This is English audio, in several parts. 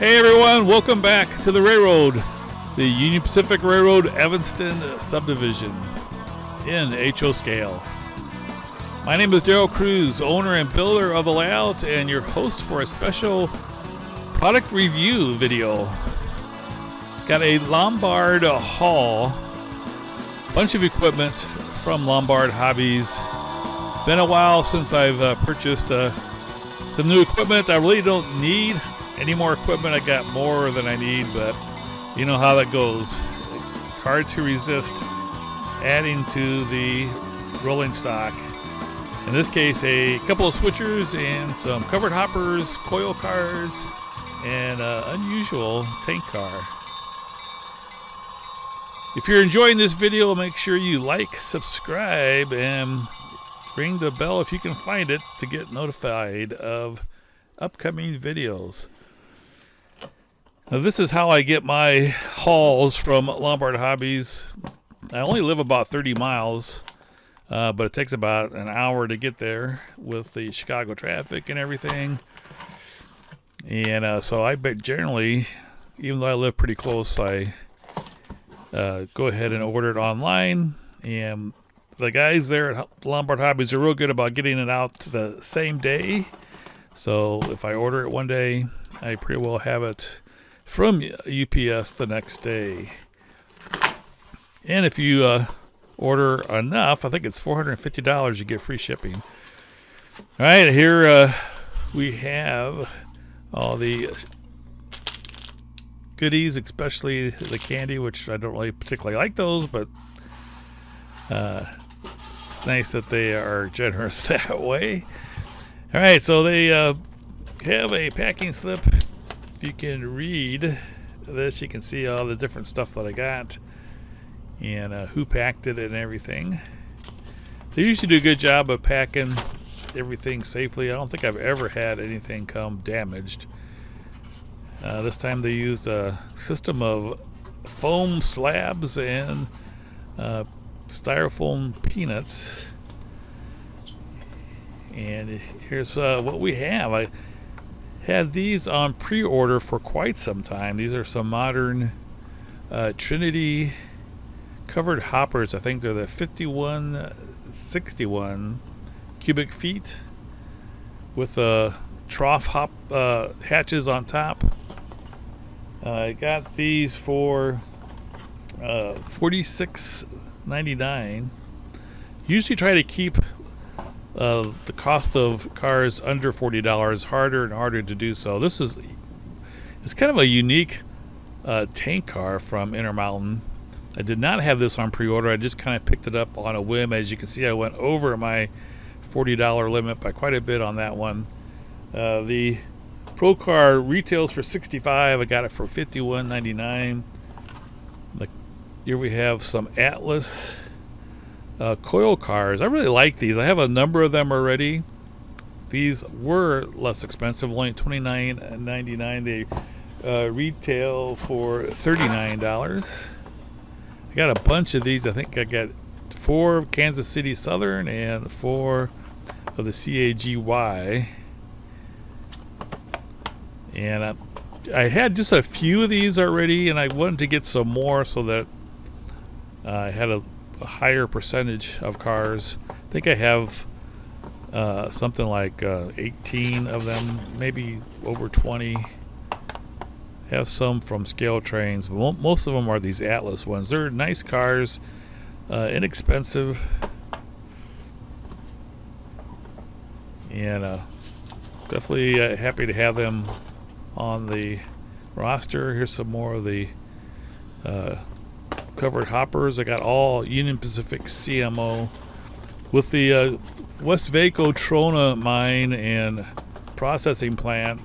Hey everyone, welcome back to the railroad, the Union Pacific Railroad Evanston subdivision in HO Scale. My name is Darrell Cruz, owner and builder of the layout and your host for a special product review video. Got a Lombard haul, bunch of equipment from Lombard Hobbies. It's been a while since I've purchased some new equipment. I really don't need any more equipment. I got more than I need, but you know how that goes. It's hard to resist adding to the rolling stock. In this case, a couple of switchers and some covered hoppers, coil cars, and an unusual tank car. If you're enjoying this video, make sure you like, subscribe, and ring the bell if you can find it to get notified of upcoming videos. Now, this is how I get my hauls from Lombard Hobbies. I only live about 30 miles, but it takes about an hour to get there with the Chicago traffic and everything. And so I generally, even though I live pretty close, I go ahead and order it online. And the guys there at Lombard Hobbies are real good about getting it out the same day. So if I order it one day, I pretty well have it from UPS the next day. And if you order enough, I think it's $450, you get free shipping. All right, here we have all the goodies, especially the candy, which I don't really particularly like those, but it's nice that they are generous that way. All right, so they have a packing slip. If you can read this, you can see all the different stuff that I got and who packed it and everything. They usually do a good job of packing everything safely. I don't think I've ever had anything come damaged. This time they used a system of foam slabs and styrofoam peanuts. And here's what we have. I had these on pre-order for quite some time. These are some modern Trinity covered hoppers. I think they're the 5161 cubic feet with trough hop hatches on top. I got these for $46.99. Usually try to keep the cost of cars under $40, harder and harder to do so. It's kind of a unique tank car from Intermountain. I did not have this on pre-order. I just kind of picked it up on a whim. As you can see, I went over my $40 limit by quite a bit on that one. The Pro car retails for $65. I got it for $51.99. Here we have some Atlas coil cars. I really like these. I have a number of them already. These were less expensive, only $29.99. They retail for $39. I got a bunch of these. I think I got 4 of Kansas City Southern and 4 of the CAGY. And I had just a few of these already, and I wanted to get some more so that I had a higher percentage of cars. I think I have something like 18 of them, maybe over 20. Have some from Scale Trains, but most of them are these Atlas ones. They're nice cars, inexpensive, and definitely happy to have them on the roster. Here's some more of the covered hoppers. I got all Union Pacific CMO with the West Vaco Trona mine and processing plant.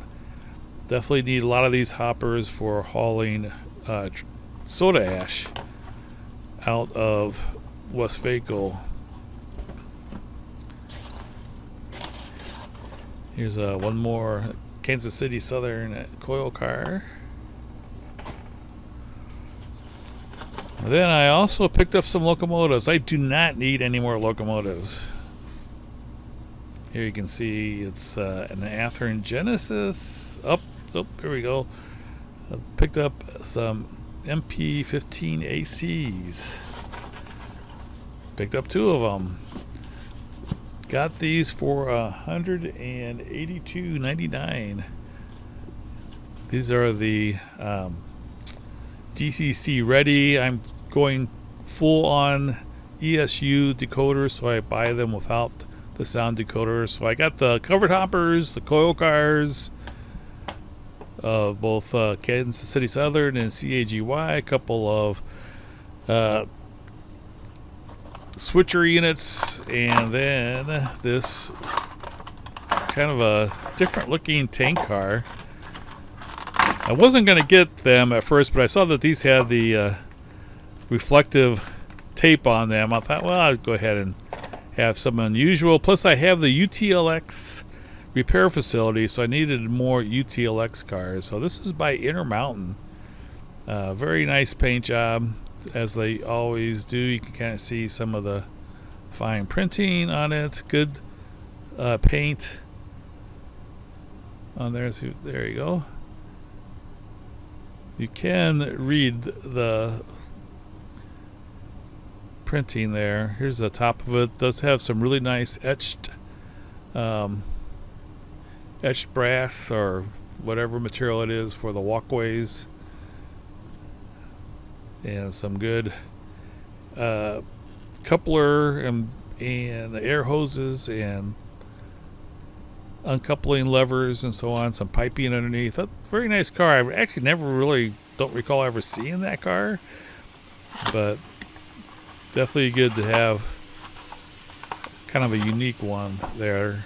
Definitely need a lot of these hoppers for hauling soda ash out of West Vaco. Here's one more Kansas City Southern coil car. Then I also picked up some locomotives. I do not need any more locomotives. Here you can see it's an Athearn Genesis. Oh, here we go. I picked up some MP15ACs. Picked up 2 of them. Got these for $182.99. These are the DCC ready. I'm going full on ESU decoders, so I buy them without the sound decoder. So I got the covered hoppers, the coil cars of both Kansas City Southern and CAGY, a couple of switcher units, and then this kind of a different looking tank car. I wasn't going to get them at first, but I saw that these had the reflective tape on them. I thought, well, I'll go ahead and have some unusual. Plus, I have the UTLX repair facility, so I needed more UTLX cars. So this is by Intermountain. Very nice paint job, as they always do. You can kind of see some of the fine printing on it. Good paint on there. So there you go. You can read the printing there. Here's the top of it. Does have some really nice etched brass or whatever material it is for the walkways, and some good coupler and the air hoses and uncoupling levers and so on, some piping underneath. A very nice car. I actually don't recall ever seeing that car, but definitely good to have kind of a unique one there.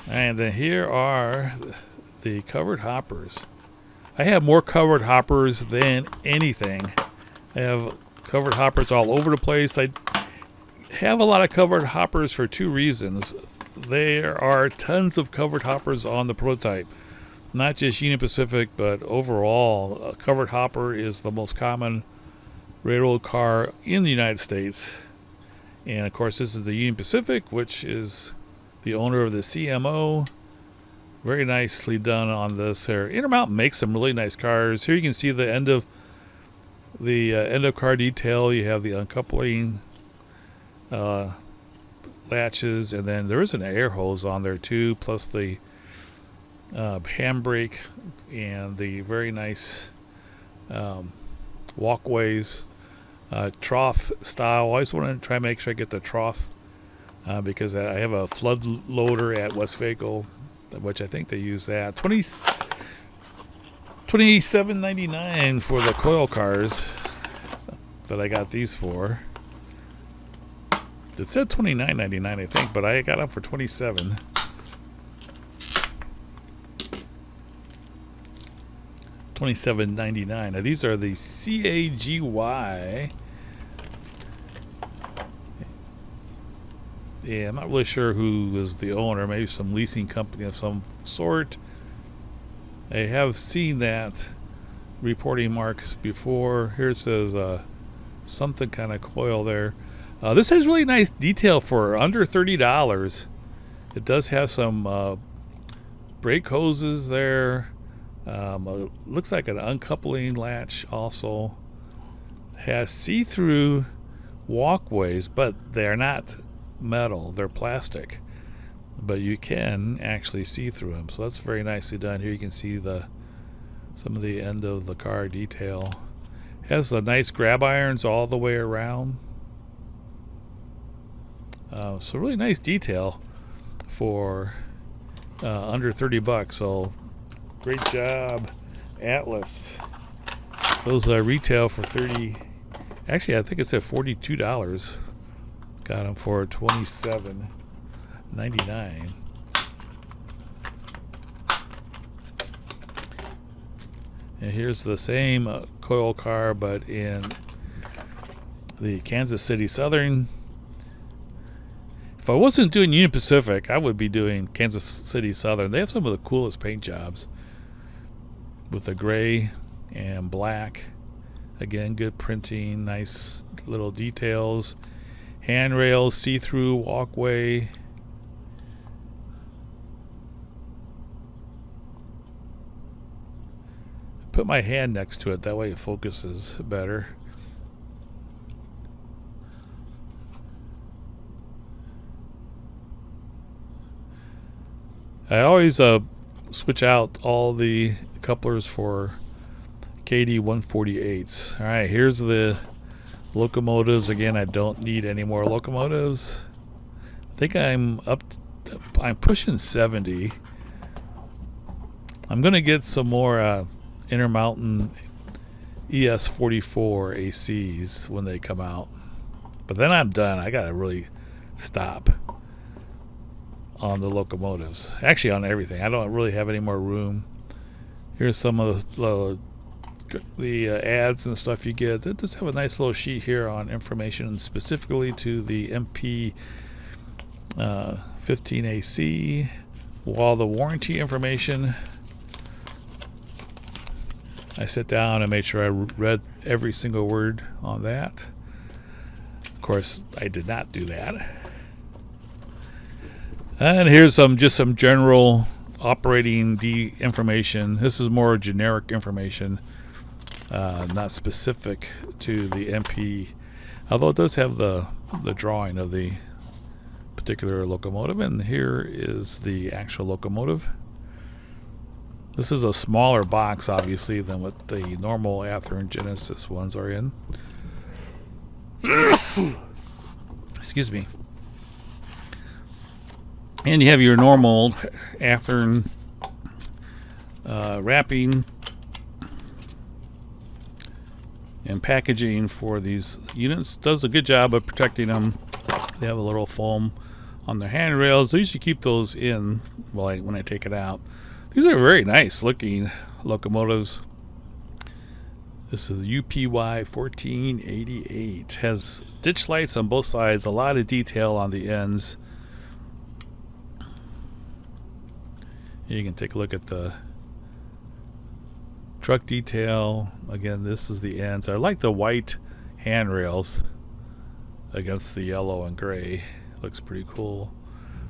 And then here are the covered hoppers. I have more covered hoppers than anything. I have covered hoppers all over the place. I have a lot of covered hoppers for 2 reasons. There are tons of covered hoppers on the prototype, not just Union Pacific, but overall. A covered hopper is the most common railroad car in the United States. And of course, this is the Union Pacific, which is the owner of the CMO. Very nicely done on this here. Intermountain makes some really nice cars. Here you can see the end of car detail. You have the uncoupling latches, and then there is an air hose on there too, plus the handbrake and the very nice walkways, trough style. I always want to try and make sure I get the trough because I have a flood loader at Westvaco, which I think they use that. $27.99 for the coil cars that I got these for. It said $29.99, I think, but I got them for $27. $27.99. Now these are the CAGY. Yeah, I'm not really sure who is the owner. Maybe some leasing company of some sort. I have seen that reporting marks before. Here it says something kind of coil there. This has really nice detail for under $30. It does have some brake hoses there. Looks like an uncoupling latch also. Has see-through walkways, but they're not metal. They're plastic. But you can actually see through them. So that's very nicely done. Here you can see some of the end of the car detail. Has the nice grab irons all the way around. So really nice detail for under $30. So great job, Atlas. Those retail for $30. Actually, I think it said $42. Got them for $27.99. And here's the same coil car, but in the Kansas City Southern. If I wasn't doing Union Pacific, I would be doing Kansas City Southern. They have some of the coolest paint jobs with the gray and black. Again, good printing, nice little details. Handrails, see-through walkway. put my hand next to it. That way it focuses better. I always switch out all the couplers for KD 148s. All right, here's the locomotives. Again, I don't need any more locomotives. I think I'm pushing 70. I'm gonna get some more Intermountain ES44 ACs when they come out, but then I'm done. I gotta really stop on the locomotives, actually on everything. I don't really have any more room. Here's some of the ads and stuff you get. They just have a nice little sheet here on information specifically to the MP15AC, while the warranty information, I sat down and made sure I read every single word on that. Of course, I did not do that. And here's just some general operating information. This is more generic information, not specific to the MP, although it does have the drawing of the particular locomotive. And here is the actual locomotive. This is a smaller box, obviously, than what the normal Ather and Genesis ones are in. Excuse me. And you have your normal Ather wrapping and packaging for these units. Does a good job of protecting them. They have a little foam on their handrails. I usually keep those in when I take it out. These are very nice looking locomotives. This is UPY 1488. Has ditch lights on both sides, a lot of detail on the ends. You can take a look at the truck detail. Again, this is the ends. I like the white handrails against the yellow and gray. Looks pretty cool.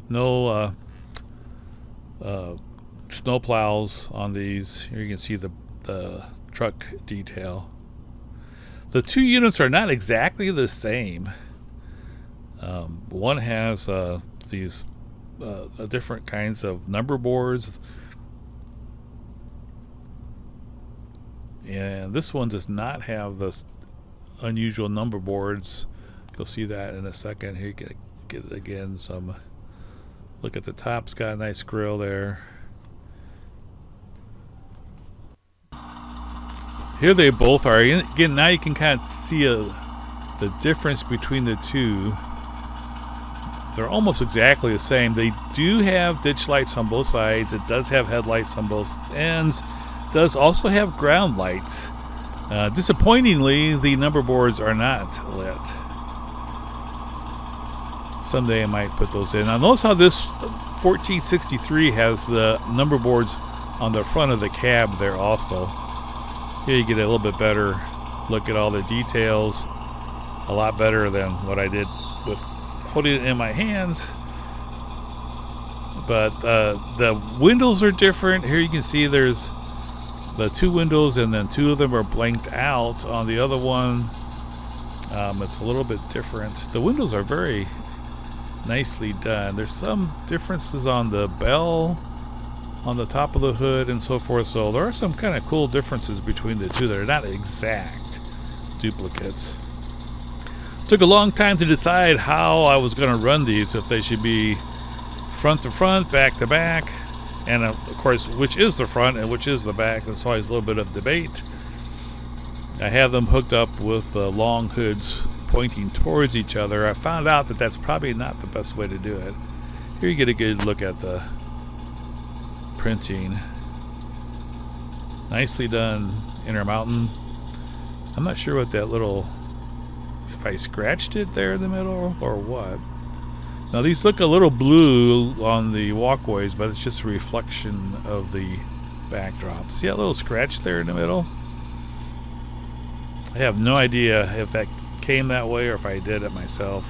No snow plows on these. Here you can see the truck detail. The two units are not exactly the same. One has these different kinds of number boards, and this one does not have the unusual number boards. You'll see that in a second. Here you get again some look at the top. It's got a nice grill there. Here they both are. Again, now you can kind of see the difference between the two. They're almost exactly the same. They do have ditch lights on both sides. It does have headlights on both ends. It does also have ground lights. Disappointingly, the number boards are not lit. Someday I might put those in. Now notice how this 1463 has the number boards on the front of the cab there also. Here you get a little bit better look at all the details. A lot better than what I did with holding it in my hands. But the windows are different. Here you can see there's the two windows, and then two of them are blanked out. On the other one, it's a little bit different. The windows are very nicely done. There's some differences on the bell on the top of the hood and so forth, so there are some kind of cool differences between the two. They're not exact duplicates. Took a long time to decide how I was going to run these, if they should be front to front, back to back, and of course which is the front and which is the back. There's always a little bit of debate. I have them hooked up with long hoods pointing towards each other. I found out that that's probably not the best way to do it. Here you get a good look at the printing. Nicely done, Intermountain. I'm not sure what that little, if I scratched it there in the middle or what. Now these look a little blue on the walkways, but it's just a reflection of the backdrop. See that little scratch there in the middle? I have no idea if that came that way or if I did it myself.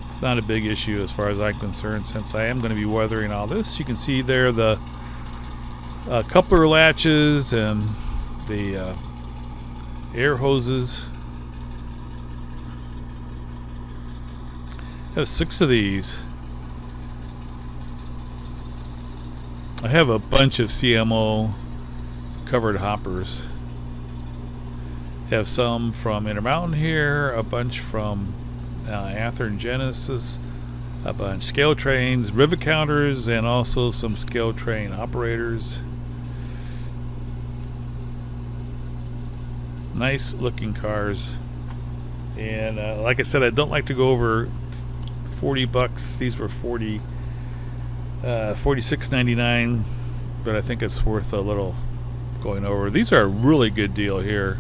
It's not a big issue as far as I'm concerned, since I am going to be weathering all this. You can see there the coupler latches and the air hoses. I have 6 of these. I have a bunch of CMO covered hoppers. I have some from Intermountain here, a bunch from Athearn Genesis, a bunch scale trains, rivet counters, and also some scale train operators. Nice looking cars. And like I said, I don't like to go over $40. These were $46.99, but I think it's worth a little going over. These are a really good deal here,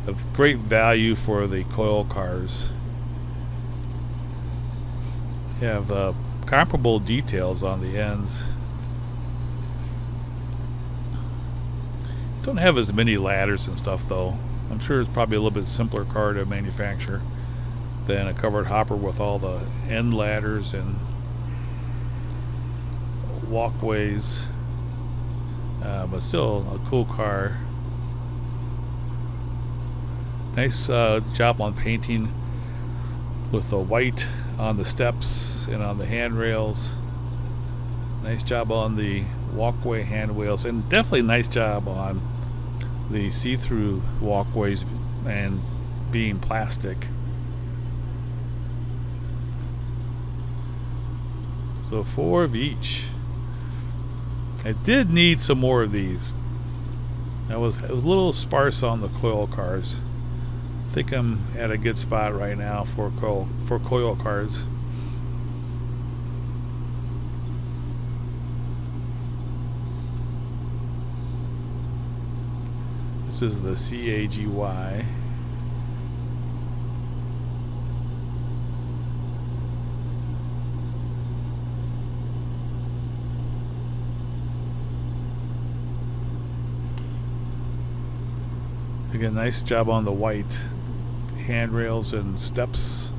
of great value for the coil cars. You have comparable details on the ends. Don't have as many ladders and stuff though. I'm sure it's probably a little bit simpler car to manufacture than a covered hopper with all the end ladders and walkways, but still a cool car. Nice job on painting with the white on the steps and on the handrails. Nice job on the walkway handrails, and definitely nice job on the see-through walkways and being plastic. So 4 of each. I did need some more of these. It was a little sparse on the coil cars. I think I'm at a good spot right now for coil cars. This is the CAGY. Again, nice job on the white handrails and steps.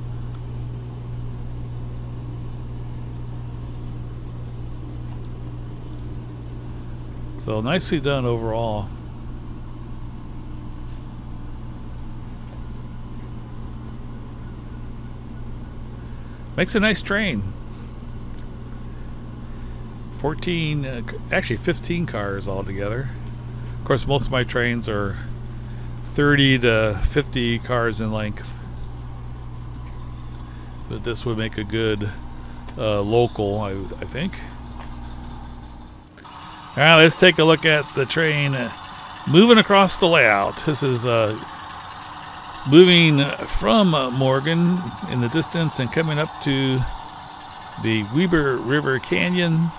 So nicely done overall. Makes a nice train. 14, actually 15 cars altogether. Of course, most of my trains are 30 to 50 cars in length, but this would make a good local, I think. All right, let's take a look at the train moving across the layout. This is moving from Morgan in the distance and coming up to the Weber River Canyon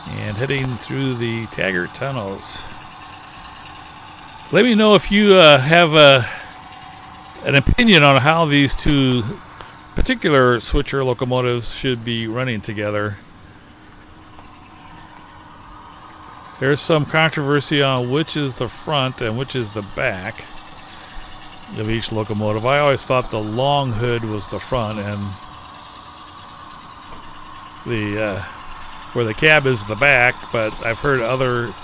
and heading through the Taggart tunnels. Let me know if you have an opinion on how these two particular switcher locomotives should be running together. There's some controversy on which is the front and which is the back of each locomotive. I always thought the long hood was the front and the where the cab is the back, but I've heard other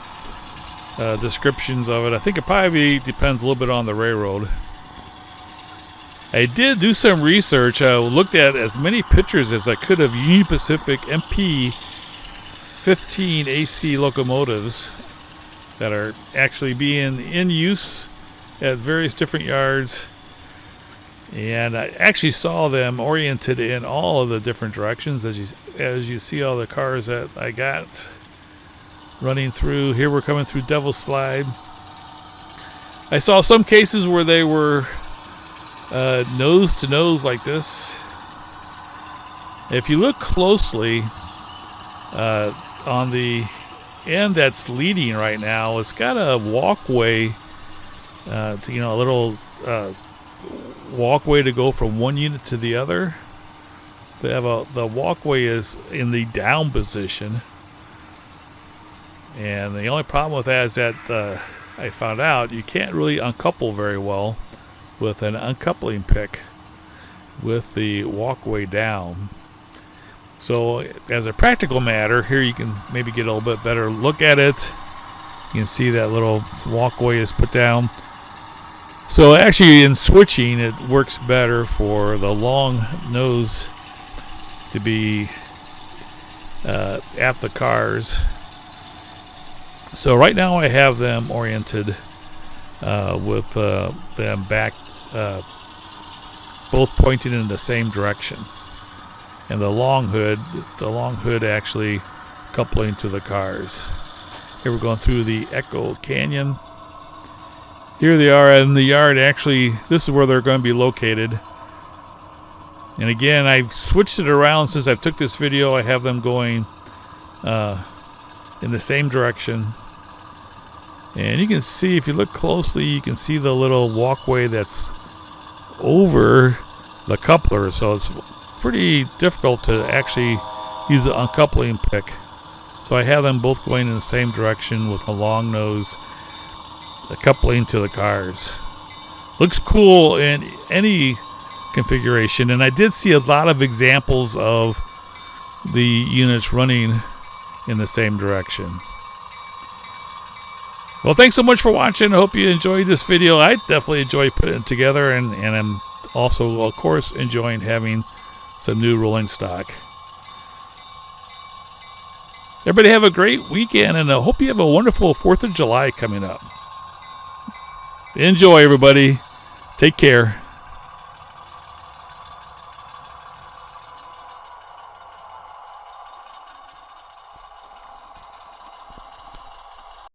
descriptions of it. I think it probably depends a little bit on the railroad. I did do some research. I looked at as many pictures as I could of Union Pacific MP15AC locomotives that are actually being in use at various different yards, and I actually saw them oriented in all of the different directions as you see all the cars that I got running through. Here we're coming through Devil's Slide. I saw some cases where they were nose to nose like this. If you look closely on the end that's leading right now, it's got a walkway, a little walkway to go from one unit to the other. They have the walkway is in the down position, and the only problem with that is that I found out you can't really uncouple very well with an uncoupling pick with the walkway down. So as a practical matter, here you can maybe get a little bit better look at it. You can see that little walkway is put down. So actually in switching, it works better for the long nose to be at the cars. So right now I have them oriented with them back, both pointing in the same direction. And the long hood actually coupling to the cars. Here we're going through the Echo Canyon. Here they are in the yard. Actually, this is where they're going to be located. And again, I've switched it around since I took this video. I have them going in the same direction. And you can see, if you look closely, you can see the little walkway that's over the coupler. So it's pretty difficult to actually use the uncoupling pick. So I have them both going in the same direction with a long nose coupling to the cars. Looks cool in any configuration, and I did see a lot of examples of the units running in the same direction. Well, thanks so much for watching. I hope you enjoyed this video. I definitely enjoyed putting it together, and I'm also, of course, enjoying having some new rolling stock. Everybody have a great weekend, and I hope you have a wonderful 4th of July coming up. Enjoy, everybody. Take care.